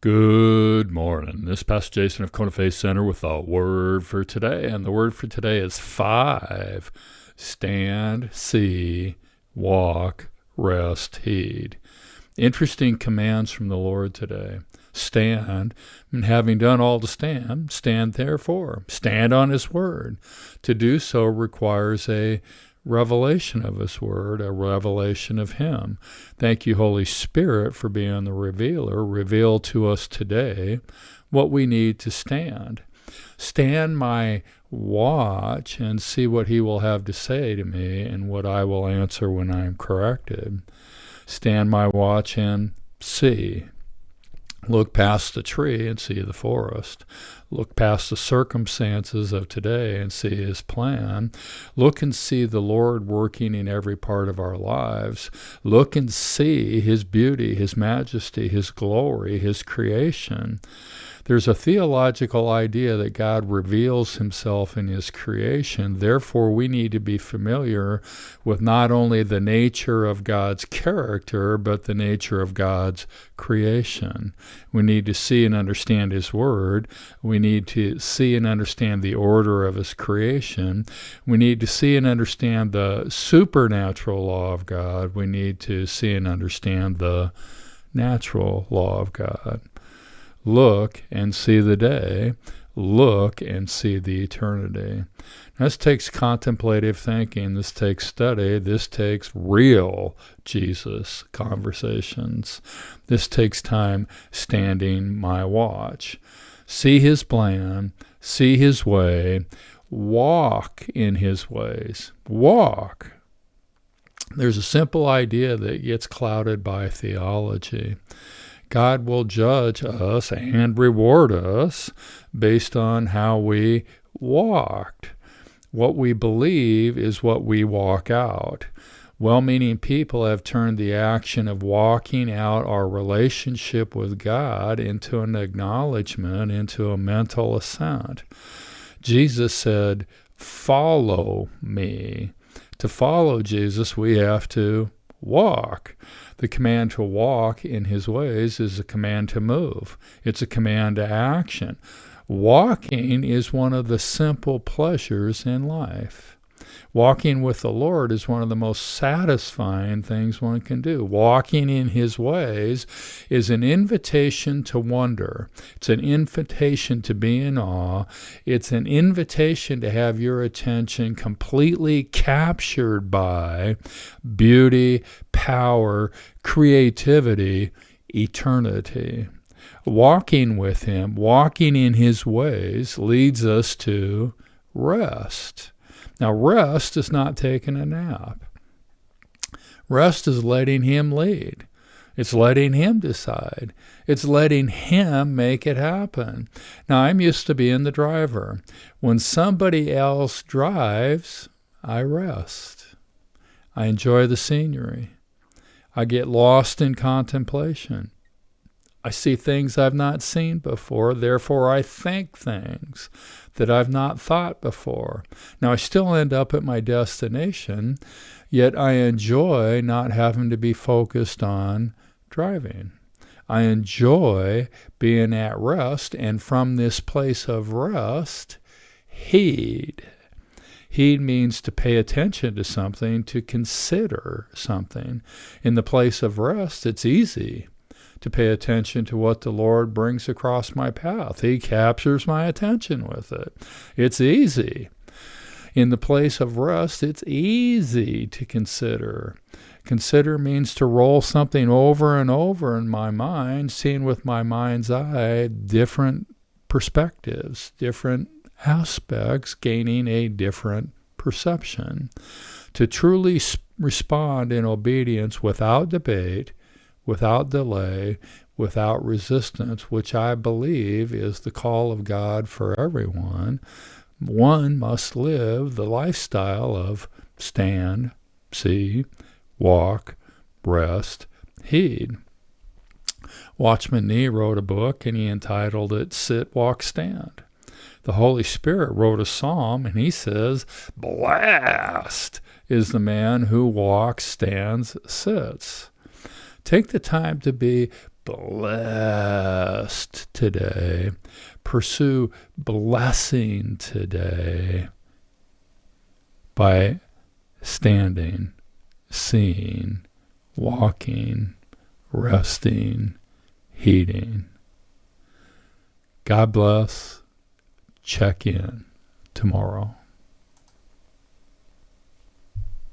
Good morning. This is Pastor Jason of Kona Faith Center with a word for today. And the word for today is 5. Stand, see, walk, rest, heed. Interesting commands from the Lord today. Stand, and having done all to stand, stand therefore. Stand on His word. To do so requires a revelation of His word, a revelation of Him. Thank you, Holy Spirit, for being the revealer. Reveal to us today what we need to stand. Stand my watch and see what He will have to say to me and what I will answer when I am corrected. Stand my watch and see. Look past the tree and see the forest. Look past the circumstances of today and see His plan. Look and see the Lord working in every part of our lives. Look and see His beauty, His majesty, His glory, His creation. There's a theological idea that God reveals Himself in His creation. Therefore, we need to be familiar with not only the nature of God's character, but the nature of God's creation. We need to see and understand His word. We need to see and understand the order of His creation. We need to see and understand the supernatural law of God. We need to see and understand the natural law of God. Look and see the day. Look and see the eternity. This takes contemplative thinking. This takes study. This takes real Jesus conversations. This takes time standing my watch. See His plan. See His way. Walk in His ways. Walk. There's a simple idea that gets clouded by theology. God will judge us and reward us based on how we walked. What we believe is what we walk out. Well-meaning people have turned the action of walking out our relationship with God into an acknowledgement, into a mental assent. Jesus said, "Follow me." To follow Jesus, we have to walk. The command to walk in His ways is a command to move. It's a command to action. Walking is one of the simple pleasures in life. Walking with the Lord is one of the most satisfying things one can do. Walking in His ways is an invitation to wonder. It's an invitation to be in awe. It's an invitation to have your attention completely captured by beauty, power, creativity, eternity. Walking with Him, walking in His ways, leads us to rest. Now, rest is not taking a nap. Rest is letting Him lead. It's letting Him decide. It's letting Him make it happen. Now, I'm used to being the driver. When somebody else drives, I rest. I enjoy the scenery. I get lost in contemplation. I see things I've not seen before, therefore I think things that I've not thought before. Now, I still end up at my destination, yet I enjoy not having to be focused on driving. I enjoy being at rest, and from this place of rest, heed. Heed means to pay attention to something, to consider something. In the place of rest, it's easy to pay attention to what the Lord brings across my path. He captures my attention with it. It's easy. In the place of rest, it's easy to consider. Consider means to roll something over and over in my mind, seeing with my mind's eye different perspectives, different aspects, gaining a different perception. To truly respond in obedience without debate, without delay, without resistance, which I believe is the call of God for everyone, one must live the lifestyle of stand, see, walk, rest, heed. Watchman Nee wrote a book, and he entitled it Sit, Walk, Stand. The Holy Spirit wrote a psalm, and he says, "Blessed is the man who walks, stands, sits." Take the time to be blessed today. Pursue blessing today by standing, seeing, walking, resting, heeding. God bless. Check in tomorrow.